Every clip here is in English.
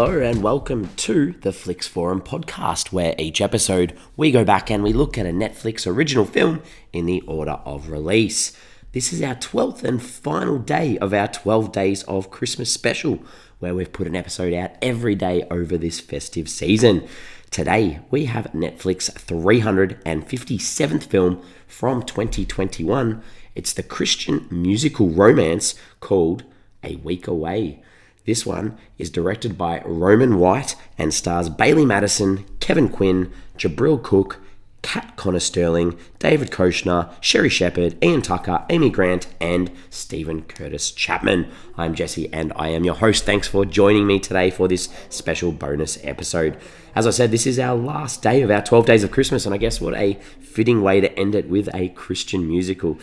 Hello and welcome to the Flix Forum podcast, where each episode we go back and we look at a Netflix original film in the order of release. This is our 12th and final day of our 12 Days of Christmas special, where we've put an episode out every day over this festive season. Today we have Netflix's 357th film from 2021. It's the Christian musical romance called A Week Away. This one is directed by Roman White and stars Bailee Madison, Kevin Quinn, Jahbril Cook, Kat Connor-Sterling, David Koechner, Sherri Shepherd, Iain Tucker, Amy Grant, and Stephen Curtis Chapman. I'm Jesse and I am your host. Thanks for joining me today for this special bonus episode. As I said, this is our last day of our 12 Days of Christmas, and I guess what a fitting way to end it with a Christian musical.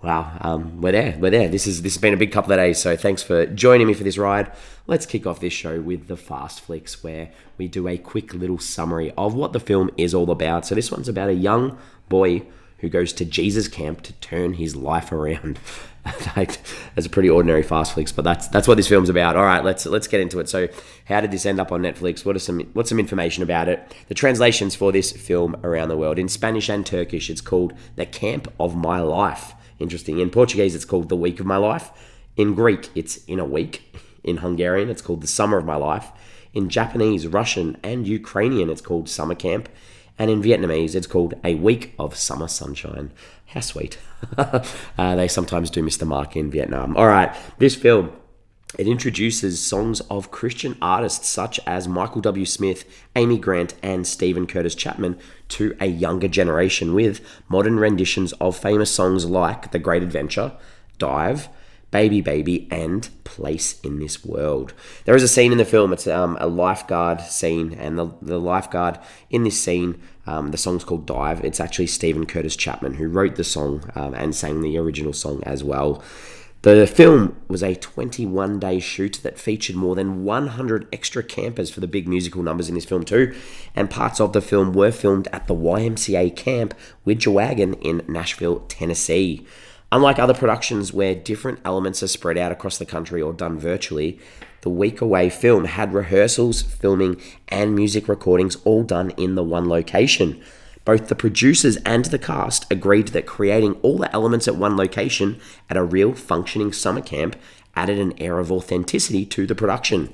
Wow, we're there. This has been a big couple of days, so thanks for joining me for this ride. Let's kick off this show with the Fast Flicks, where we do a quick little summary of what the film is all about. So this one's about a young boy who goes to Jesus camp to turn his life around. That's a pretty ordinary Fast Flicks, but that's what this film's about. All right, let's get into it. So, how did this end up on Netflix? What's some information about it? The translations for this film around the world in Spanish and Turkish, it's called The Camp of My Life. Interesting. In Portuguese, it's called The Week of My Life. In Greek, it's In a Week. In Hungarian, it's called The Summer of My Life. In Japanese, Russian, and Ukrainian, it's called Summer Camp. And in Vietnamese, it's called A Week of Summer Sunshine. How sweet. They sometimes do miss the mark in Vietnam. All right, this film, it introduces songs of Christian artists such as Michael W. Smith, Amy Grant, and Stephen Curtis Chapman to a younger generation with modern renditions of famous songs like The Great Adventure, Dive, Baby Baby, and Place in This World. There is a scene in the film, it's a lifeguard scene, and the lifeguard in this scene, the song's called Dive. It's actually Stephen Curtis Chapman who wrote the song and sang the original song as well. The film was a 21-day shoot that featured more than 100 extra campers for the big musical numbers in this film too, and parts of the film were filmed at the YMCA camp Wurundjeri in Nashville, Tennessee. Unlike other productions where different elements are spread out across the country or done virtually, the Week Away film had rehearsals, filming, and music recordings all done in the one location. Both the producers and the cast agreed that creating all the elements at one location at a real functioning summer camp added an air of authenticity to the production.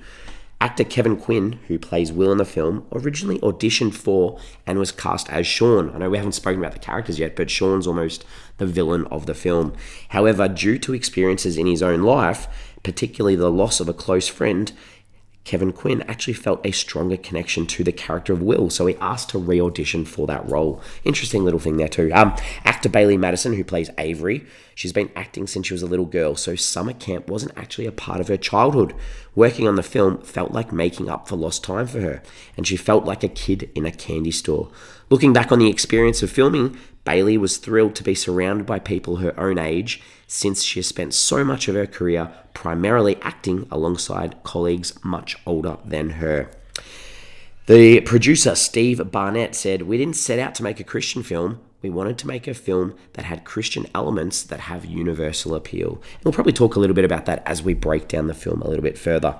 Actor Kevin Quinn, who plays Will in the film, originally auditioned for and was cast as Sean. I know we haven't spoken about the characters yet, but Sean's almost the villain of the film. However, due to experiences in his own life, particularly the loss of a close friend, Kevin Quinn actually felt a stronger connection to the character of Will, so he asked to re-audition for that role. Interesting little thing there too. Actor Bailee Madison, who plays Avery, she's been acting since she was a little girl, so summer camp wasn't actually a part of her childhood. Working on the film felt like making up for lost time for her, and she felt like a kid in a candy store. Looking back on the experience of filming, Bailee was thrilled to be surrounded by people her own age, since she has spent so much of her career primarily acting alongside colleagues much older than her. The producer, Steve Barnett, said, "We didn't set out to make a Christian film. We wanted to make a film that had Christian elements that have universal appeal." And we'll probably talk a little bit about that as we break down the film a little bit further.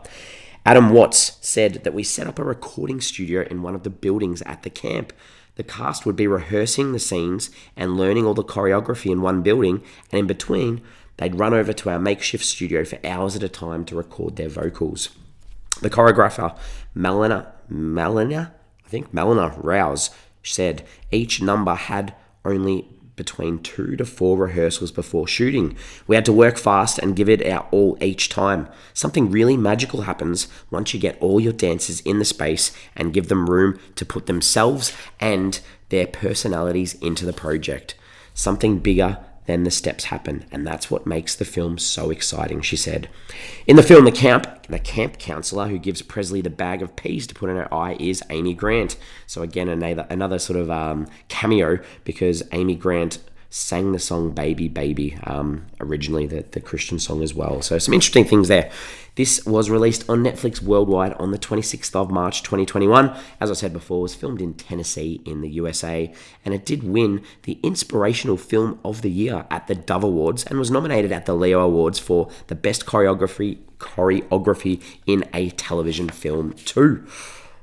Adam Watts said that we set up a recording studio in one of the buildings at the camp. The cast would be rehearsing the scenes and learning all the choreography in one building, and in between, they'd run over to our makeshift studio for hours at a time to record their vocals. The choreographer, Melina Rouse, said each number had only between 2 to 4 rehearsals before shooting. We had to work fast and give it our all each time. Something really magical happens once you get all your dancers in the space and give them room to put themselves and their personalities into the project. Something bigger than the steps happen, and that's what makes the film so exciting, she said. In the film, the camp counselor who gives Presley the bag of peas to put in her eye is Amy Grant. So again, another sort of cameo, because Amy Grant sang the song Baby Baby, originally the Christian song as well. So some interesting things there. This was released on Netflix worldwide on the 26th of March 2021. As I said before, it was filmed in Tennessee in the USA, and it did win the Inspirational Film of the Year at the Dove Awards and was nominated at the Leo Awards for the Best Choreography in a Television Film too.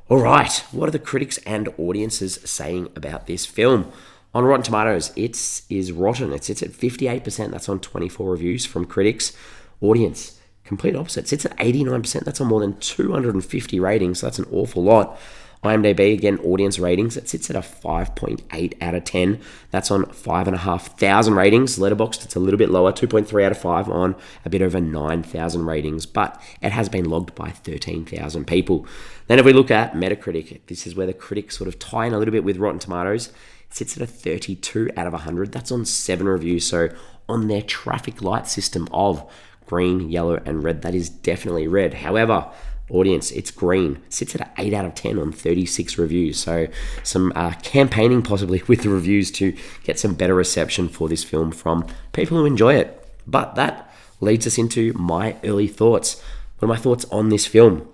All right, what are the critics and audiences saying about this film? On Rotten Tomatoes, it is rotten. It sits at 58%. That's on 24 reviews from critics. Audience, complete opposite. It sits at 89%. That's on more than 250 ratings. So that's an awful lot. IMDb, again, audience ratings. It sits at a 5.8 out of 10. That's on 5,500 ratings. Letterboxd, it's a little bit lower, 2.3 out of 5 on a bit over 9,000 ratings. But it has been logged by 13,000 people. Then if we look at Metacritic, this is where the critics sort of tie in a little bit with Rotten Tomatoes. It sits at a 32 out of 100. That's on 7 reviews. So on their traffic light system of green, yellow, and red, that is definitely red. However, audience, it's green. It sits at an 8 out of 10 on 36 reviews. So some campaigning possibly with the reviews to get some better reception for this film from people who enjoy it. But that leads us into my early thoughts. What are my thoughts on this film?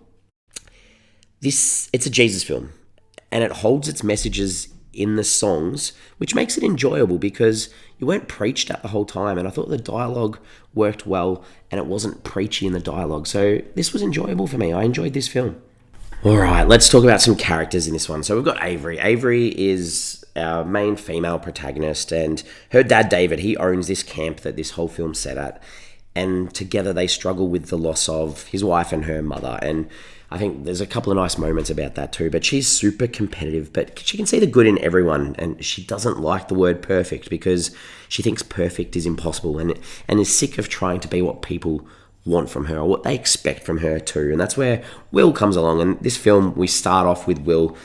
It's a Jesus film, and it holds its messages in the songs, which makes it enjoyable because you weren't preached at the whole time, and I thought the dialogue worked well and it wasn't preachy in the dialogue, so this was enjoyable for me. I enjoyed this film. Alright, let's talk about some characters in this one. So we've got Avery. Avery is our main female protagonist, and her dad David, he owns this camp that this whole film's set at, and together they struggle with the loss of his wife and her mother, and I think there's a couple of nice moments about that too, but she's super competitive, but she can see the good in everyone, and she doesn't like the word perfect because she thinks perfect is impossible, and is sick of trying to be what people want from her, or what they expect from her too. And that's where Will comes along. And this film, we start off with Will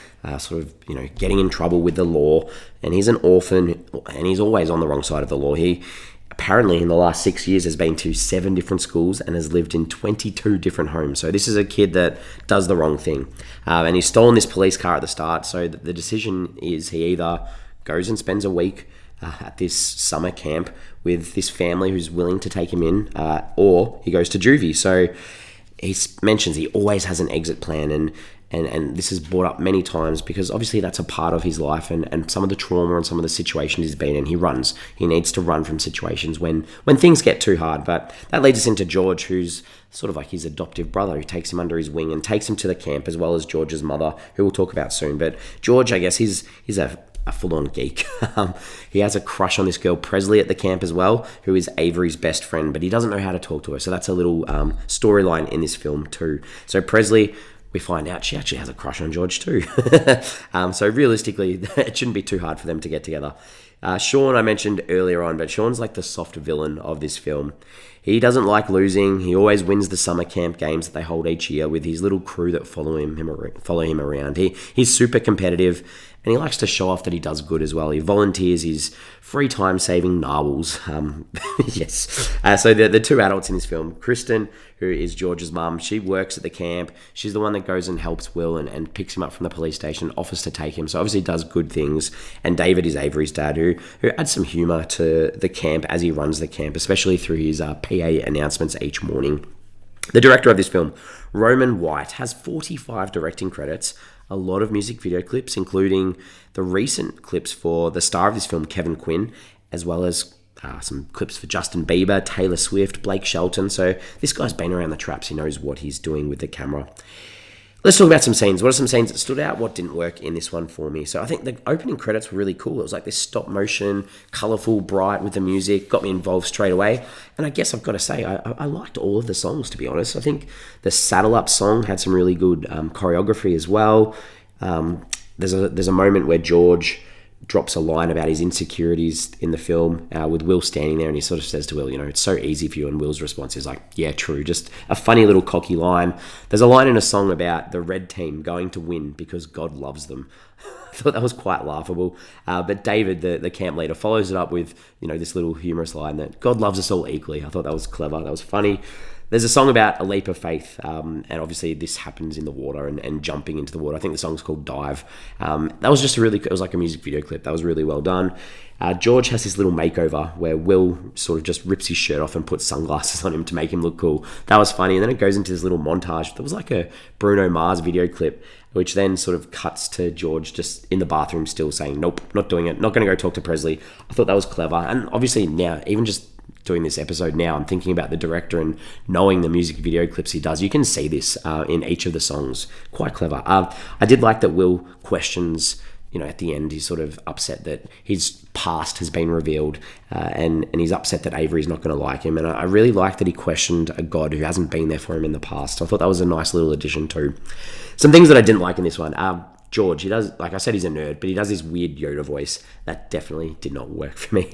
getting in trouble with the law, and he's an orphan, and he's always on the wrong side of the law. He apparently in the last 6 years has been to 7 different schools and has lived in 22 different homes. So this is a kid that does the wrong thing. And he's stolen this police car at the start. So the decision is he either goes and spends a week at this summer camp with this family who's willing to take him in, or he goes to juvie. So he mentions he always has an exit plan, and this is brought up many times because obviously that's a part of his life and some of the trauma and some of the situations he's been in. He needs to run from situations when things get too hard. But that leads us into George, who's sort of like his adoptive brother, who takes him under his wing and takes him to the camp, as well as George's mother, who we'll talk about soon. But George, I guess he's a full-on geek. He has a crush on this girl Presley at the camp as well, who is Avery's best friend, but he doesn't know how to talk to her. So that's a little storyline in this film too. So Presley, we find out she actually has a crush on George too. So realistically, it shouldn't be too hard for them to get together. Sean, I mentioned earlier on, but Sean's like the soft villain of this film. He doesn't like losing. He always wins the summer camp games that they hold each year with his little crew that follow him around. He's super competitive, and he likes to show off that he does good as well. He volunteers his free time saving narwhals. Yes. So the two adults in this film, Kristen, who is George's mum, she works at the camp. She's the one that goes and helps Will and picks him up from the police station, offers to take him. So obviously does good things. And David is Avery's dad, who adds some humour to the camp as he runs the camp, especially through his PA announcements each morning. The director of this film, Roman White, has 45 directing credits, a lot of music video clips, including the recent clips for the star of this film, Kevin Quinn, as well as some clips for Justin Bieber, Taylor Swift, Blake Shelton. So this guy's been around the traps. He knows what he's doing with the camera. Let's talk about some scenes. What are some scenes that stood out? What didn't work in this one for me? So I think the opening credits were really cool. It was like this stop motion, colourful, bright with the music, got me involved straight away. And I guess I've got to say, I liked all of the songs, to be honest. I think the Saddle Up song had some really good choreography as well. There's a moment where George drops a line about his insecurities in the film with Will standing there, and he sort of says to Will, it's so easy for you, and Will's response is like, yeah, true. Just a funny little cocky line. There's a line in a song about the red team going to win because God loves them. I thought that was quite laughable. But David, the camp leader, follows it up with, this little humorous line that God loves us all equally. I thought that was clever. That was funny. There's a song about a leap of faith, and obviously this happens in the water and jumping into the water. I think the song's called Dive. That was just it was like a music video clip. That was really well done. George has this little makeover where Will sort of just rips his shirt off and puts sunglasses on him to make him look cool. That was funny. And then it goes into this little montage. That was like a Bruno Mars video clip, which then sort of cuts to George just in the bathroom still saying, nope, not doing it. Not going to go talk to Presley. I thought that was clever. And obviously now, even just doing this episode now, I'm thinking about the director and knowing the music video clips he does. You can see this in each of the songs. Quite clever. I did like that Will questions, at the end, he's sort of upset that his past has been revealed, and he's upset that Avery's not going to like him. And I really like that he questioned a god who hasn't been there for him in the past. So I thought that was a nice little addition too. Some things that I didn't like in this one. George, he does, like I said, he's a nerd, but he does this weird Yoda voice. That definitely did not work for me.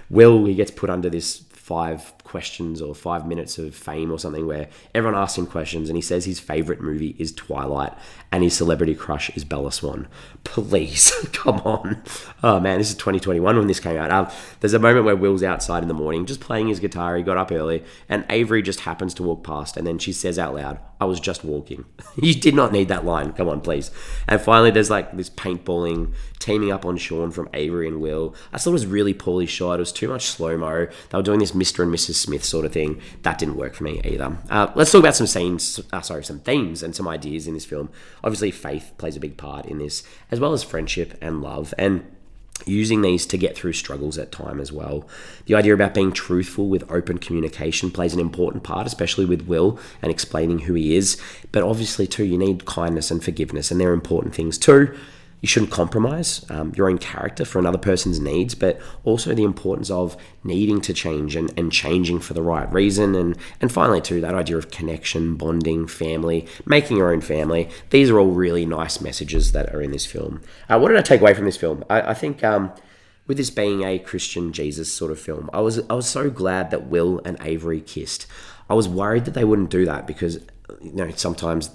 Will, he gets put under this 5 questions or 5 minutes of fame or something where everyone asks him questions and he says his favourite movie is Twilight and his celebrity crush is Bella Swan. Please, come on. Oh man, this is 2021 when this came out. There's a moment where Will's outside in the morning just playing his guitar. He got up early and Avery just happens to walk past and then she says out loud, I was just walking. You did not need that line. Come on, please. And finally, there's like this paintballing, teaming up on Sean from Avery and Will. I thought it was really poorly shot. It was too much slow-mo. They were doing this Mr. and Mrs. Smith sort of thing. That didn't work for me either. Let's talk about some themes and some ideas in this film. Obviously, faith plays a big part in this, as well as friendship and love, and using these to get through struggles at time as well. The idea about being truthful with open communication plays an important part, especially with Will and explaining who he is. But obviously, too, you need kindness and forgiveness, and they're important things too. You shouldn't compromise your own character for another person's needs, but also the importance of needing to change and changing for the right reason. And finally, too, that idea of connection, bonding, family, making your own family. These are all really nice messages that are in this film. What did I take away from this film? I think with this being a Christian Jesus sort of film, I was so glad that Will and Avery kissed. I was worried that they wouldn't do that because sometimes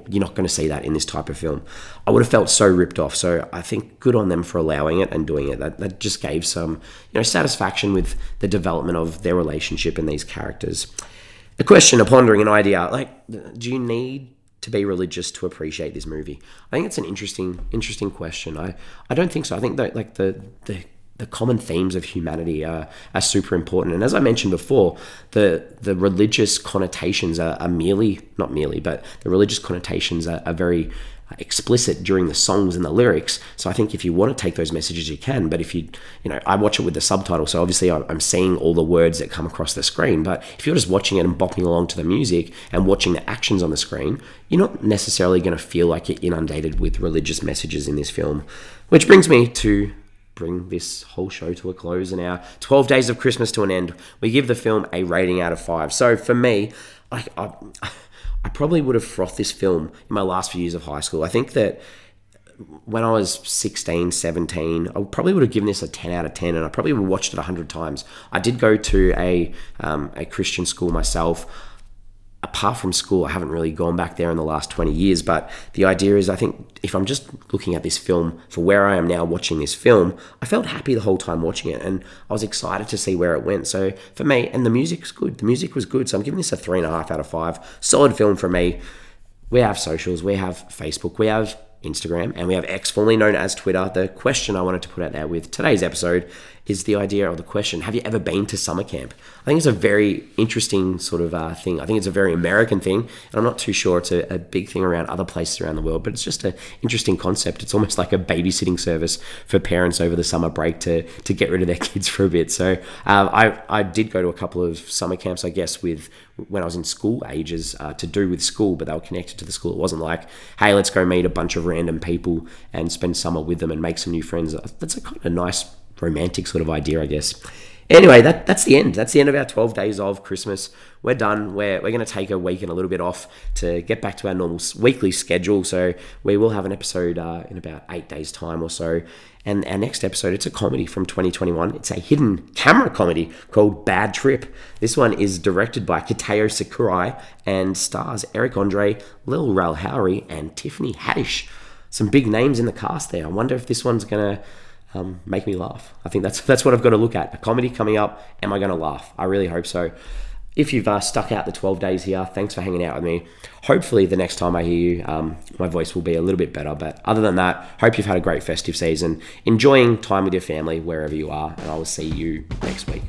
you're not going to see that in this type of film. I would have felt so ripped off. So I think good on them for allowing it and doing it. That just gave some, satisfaction with the development of their relationship and these characters. A question, a pondering, an idea. Do you need to be religious to appreciate this movie? I think it's an interesting question. I don't think so. I think that the common themes of humanity are super important. And as I mentioned before, the religious connotations are the religious connotations are very explicit during the songs and the lyrics. So I think if you want to take those messages, you can. But if I watch it with the subtitle, so obviously I'm seeing all the words that come across the screen. But if you're just watching it and bopping along to the music and watching the actions on the screen, you're not necessarily going to feel like you're inundated with religious messages in this film. Which brings me to bring this whole show to a close and our 12 days of Christmas to an end. We give the film a rating out of 5. So for me, I probably would have frothed this film in my last few years of high school. I think that when I was 16, 17, I probably would have given this a 10 out of 10 and I probably would have watched it 100 times. I did go to a Christian school myself. Apart from school, I haven't really gone back there in the last 20 years, but the idea is I think if I'm just looking at this film for where I am now watching this film, I felt happy the whole time watching it and I was excited to see where it went. So for me, and the music's good. The music was good, so I'm giving this a 3.5 out of 5. Solid film for me. We have socials, we have Facebook, we have Instagram, and we have X, formerly known as Twitter. The question I wanted to put out there with today's episode is the idea of the question, have you ever been to summer camp? I think it's a very interesting sort of thing. I think it's a very American thing, and I'm not too sure it's a big thing around other places around the world, but it's just an interesting concept. It's almost like a babysitting service for parents over the summer break to get rid of their kids for a bit. So I did go to a couple of summer camps, I guess, when I was in school ages to do with school, but they were connected to the school. It wasn't like, hey, let's go meet a bunch of random people and spend summer with them and make some new friends. That's a kind of nice romantic sort of idea, I guess. Anyway, that's the end. That's the end of our 12 days of Christmas. We're done. We're going to take a week and a little bit off to get back to our normal weekly schedule. So we will have an episode in about 8 days' time or so. And our next episode, it's a comedy from 2021. It's a hidden camera comedy called Bad Trip. This one is directed by Kitao Sakurai and stars Eric Andre, Lil Rel Howery, and Tiffany Haddish. Some big names in the cast there. I wonder if this one's going to make me laugh. I think that's what I've got to look at. A comedy coming up. Am I going to laugh? I really hope so. if you've stuck out the 12 days here, thanks for hanging out with me. Hopefully the next time I hear you, my voice will be a little bit better. But other than that, hope you've had a great festive season, enjoying time with your family wherever you are, and I will see you next week.